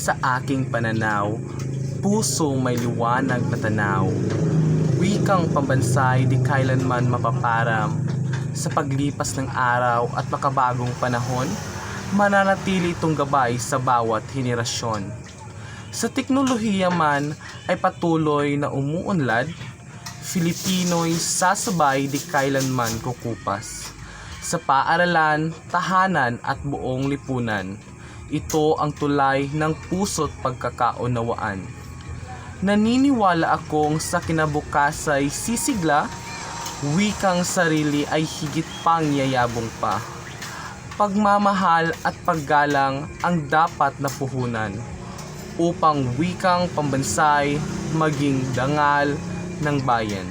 Sa aking pananaw, puso may liwanag na tanaw. Wikang pambansay di kailanman mapaparam. Sa paglipas ng araw at makabagong panahon, mananatili itong gabay sa bawat henerasyon. Sa teknolohiya man ay patuloy na umuunlad, Filipino'y sasabay di kailanman kukupas. Sa paaralan, tahanan at buong lipunan, ito ang tulay ng puso't pagkakaunawaan. Naniniwala akong sa kinabukasay sisigla, wikang sarili ay higit pang yayabong pa. Pagmamahal at paggalang ang dapat na puhunan upang wikang pambansay maging dangal ng bayan.